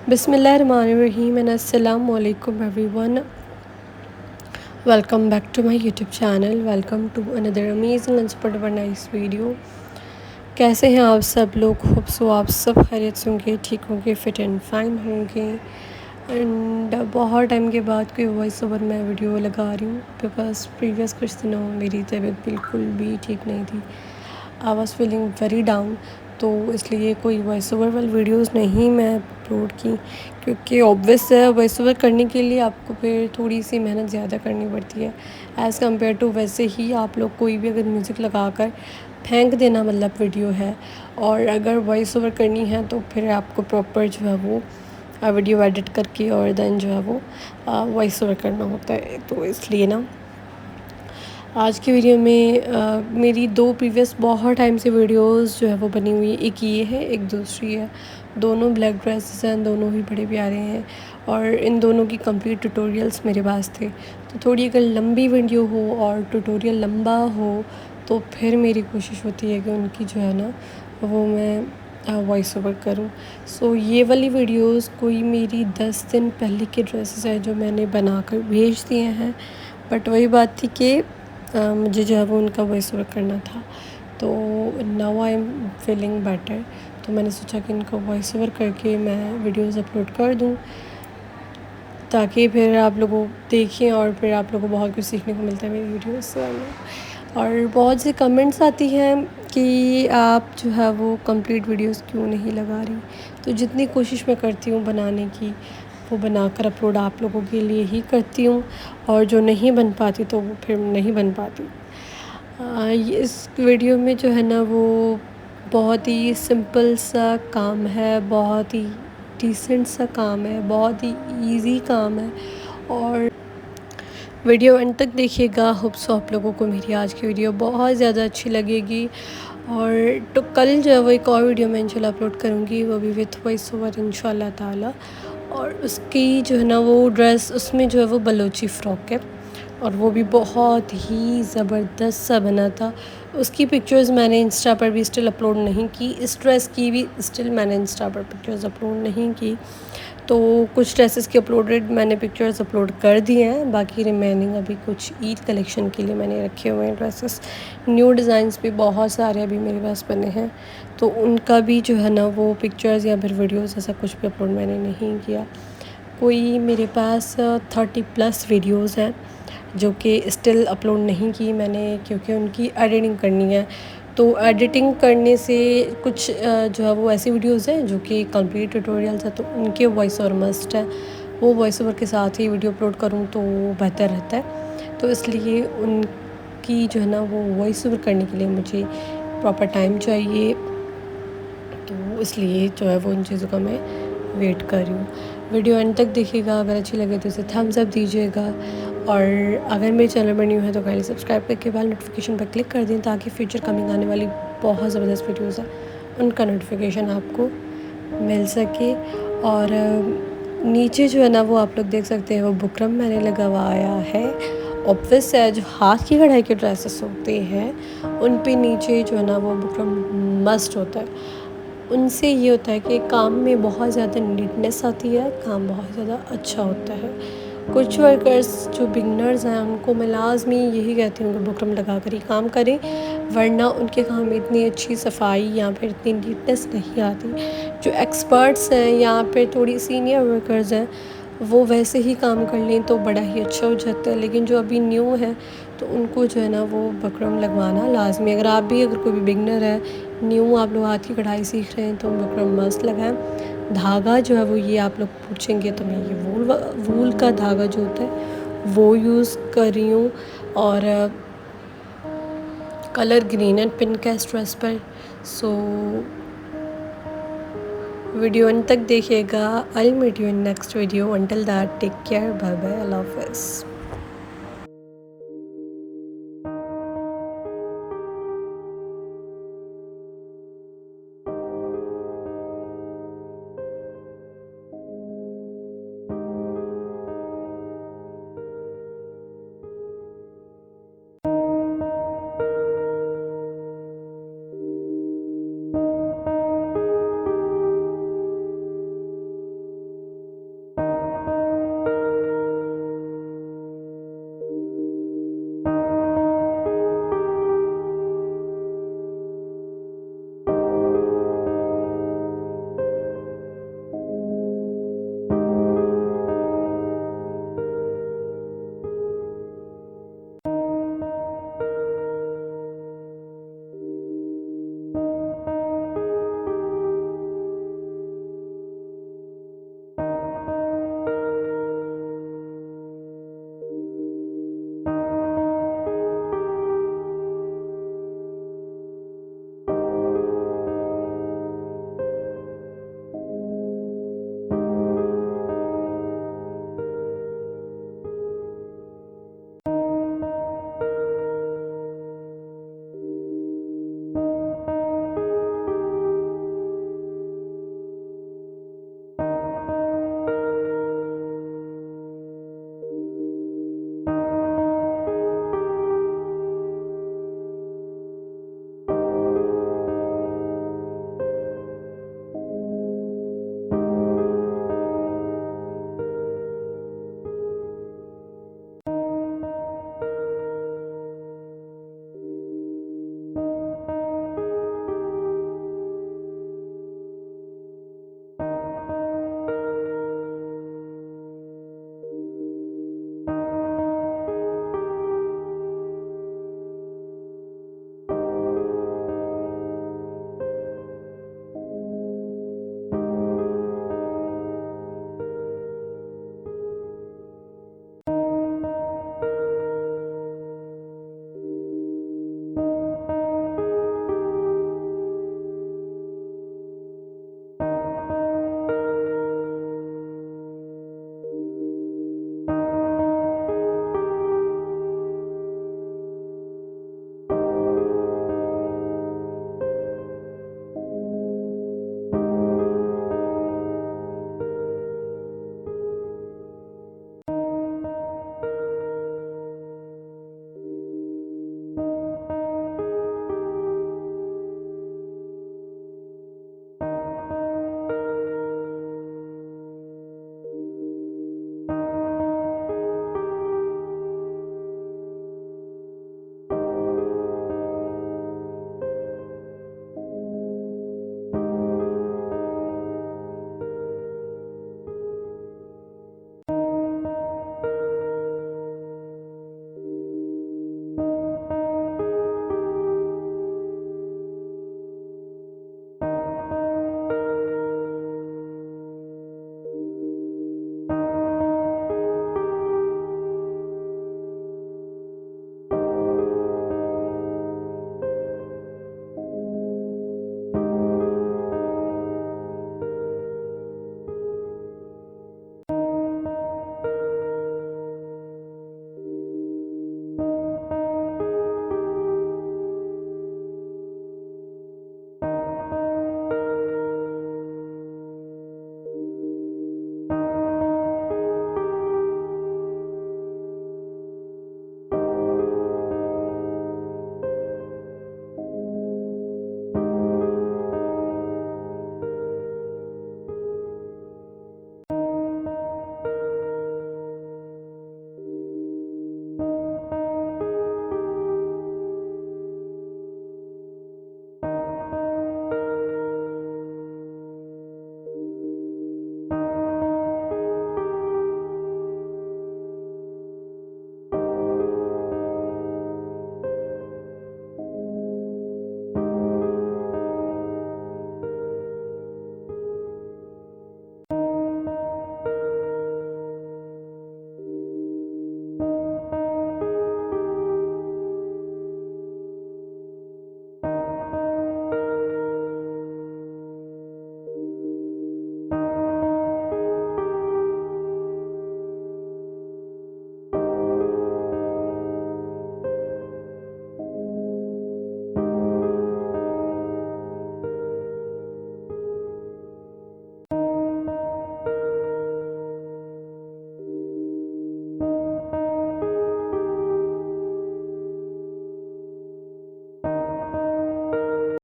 Bismillahirrahmanirrahim and Assalamu alaikum everyone. Welcome back to my YouTube channel. Welcome to another amazing and super duper nice video. कैसे हैं आप सब लोग? Hope so आप सब खैरियत से होंगे, ठीक होंगे, फिट एंड फाइन होंगे। एंड बहुत टाइम के बाद कोई वॉइस ओवर मैं वीडियो लगा रही हूँ बिकॉज प्रीवियस कुछ दिनों मेरी तबीयत बिल्कुल भी ठीक नहीं थी। I was feeling very down, तो इसलिए कोई वॉइस ओवर वाली वीडियोज़ नहीं मैं अपलोड की, क्योंकि ऑब्वियस है वॉइस ओवर करने के लिए आपको फिर थोड़ी सी मेहनत ज़्यादा करनी पड़ती है एज़ कम्पेयर टू वैसे ही आप लोग कोई भी अगर म्यूज़िक लगा कर फेंक देना मतलब वीडियो है। और अगर वॉइस ओवर करनी है तो फिर आपको प्रॉपर जो है वो वीडियो एडिट करके और देन जो है वो वॉइस ओवर करना होता है। तो इसलिए ना आज की वीडियो में मेरी दो प्रीवियस बहुत टाइम से वीडियोस जो है वो बनी हुई, एक ये है एक दूसरी है। दोनों ब्लैक ड्रेसेस हैं, दोनों ही बड़े प्यारे हैं और इन दोनों की कंप्लीट ट्यूटोरियल्स मेरे पास थे। तो थोड़ी अगर लंबी वीडियो हो और ट्यूटोरियल लंबा हो तो फिर मेरी कोशिश होती है कि उनकी जो है ना वो मैं वॉइस ओवर करूँ। सो ये वाली वीडियोस कोई मेरी 10 दिन पहले के ड्रेसेस हैं जो मैंने बना कर भेज दिए हैं, बट वही बात थी कि मुझे जो है वो उनका वॉइस ओवर करना था। तो now I am feeling better, तो मैंने सोचा कि इनका वॉइस ओवर करके मैं वीडियोस अपलोड कर दूँ ताकि फिर आप लोगों देखें और फिर आप लोगों को बहुत कुछ सीखने को मिलता है मेरी वीडियोस से। और बहुत सी कमेंट्स आती हैं कि आप जो है वो कंप्लीट वीडियोस क्यों नहीं लगा रही। तो जितनी कोशिश मैं करती हूँ बनाने की वो बनाकर अपलोड आप लोगों के लिए ही करती हूँ, और जो नहीं बन पाती तो वो फिर नहीं बन पाती। इस वीडियो में जो है ना वो बहुत ही सिंपल सा काम है, बहुत ही डिसेंट सा काम है, बहुत ही इजी काम है और वीडियो एंड तक देखिएगा। होप सो आप लोगों को मेरी आज की वीडियो बहुत ज़्यादा अच्छी लगेगी। और तो कल जो है वो एक और वीडियो मैं इंशाल्लाह अपलोड करूँगी, वो भी विथ वॉइस ओवर इंशाल्लाह ताला। और उसकी जो है ना वो ड्रेस, उसमें जो है वो बलोची फ़्रॉक है और वो भी बहुत ही ज़बरदस्त सा बना था। उसकी पिक्चर्स मैंने इंस्टा पर भी स्टिल अपलोड नहीं की, इस ड्रेस की भी स्टिल मैंने इंस्टा पर पिक्चर्स अपलोड नहीं की। तो कुछ ड्रेसेस की अपलोडेड मैंने पिक्चर्स अपलोड कर दिए हैं, बाकी रिमेनिंग अभी कुछ ईद कलेक्शन के लिए मैंने रखे हुए हैं ड्रेसेस। न्यू डिज़ाइंस भी बहुत सारे अभी मेरे पास बने हैं, तो उनका भी जो है ना वो पिक्चर्स या फिर वीडियोस ऐसा कुछ भी अपलोड मैंने नहीं किया। कोई मेरे पास 30+ वीडियोस हैं जो कि स्टिल अपलोड नहीं की मैंने, क्योंकि उनकी एडिटिंग करनी है। तो एडिटिंग करने से कुछ जो है वो ऐसी वीडियोस हैं जो कि कंप्लीट ट्यूटोरियल्स है, तो उनके वॉइस ओवर मस्ट है। वो वॉइस ओवर के साथ ही वीडियो अपलोड करूँ तो बेहतर रहता है। तो इसलिए उनकी जो है ना वो वॉइस ओवर करने के लिए मुझे प्रॉपर टाइम चाहिए, तो इसलिए जो है वो उन चीज़ों का मैं वेट कर रही हूँ। वीडियो एंड तक देखिएगा, अगर अच्छी लगे तो इसे थम्स अप दीजिएगा। और अगर मेरे चैनल पर न्यू है तो काइंडली सब्सक्राइब करके बेल नोटिफिकेशन पर क्लिक कर दें ताकि फ्यूचर कमिंग आने वाली बहुत ज़बरदस्त वीडियोज़ हैं उनका नोटिफिकेशन आपको मिल सके। और नीचे जो है ना वो आप लोग देख सकते हैं वो बुकरम मैंने लगवाया है। ऑब्वियस है जो हाथ की कढ़ाई के ड्रेसेस होते हैं उन पे नीचे जो है ना वो बुकरम मस्ट होता है। उनसे ये होता है कि काम में बहुत ज़्यादा नीटनेस आती है, काम बहुत ज़्यादा अच्छा होता है। कुछ वर्कर्स जो बिगनर्स हैं उनको मैं लाज़मी यही कहती हूँ कि बुकरम लगा कर ही काम करें, वरना उनके काम में इतनी अच्छी सफाई या फिर इतनी नीटनेस नहीं आती। जो एक्सपर्ट्स हैं या फिर थोड़ी सीनियर वर्कर्स हैं वो वैसे ही काम कर लें तो बड़ा ही अच्छा हो जाता है, लेकिन जो अभी न्यू है तो उनको जो है ना वो बुकरम लगवाना लाजमी। अगर आप भी अगर कोई भी बिगनर है, न्यू आप लोग हाथ की कढ़ाई सीख रहे हैं तो बुकरम मस्त लगाएं। धागा जो है वो ये आप लोग पूछेंगे तो मैं ये वूल का धागा जो होता है वो यूज़ कर रही हूँ। और कलर ग्रीन एंड पिंक है इस ड्रेस पर। सो वीडियो अंत तक देखिएगा। I will meet you in next video. Until that take care, bye bye, अल्लाह हाफ़िज़।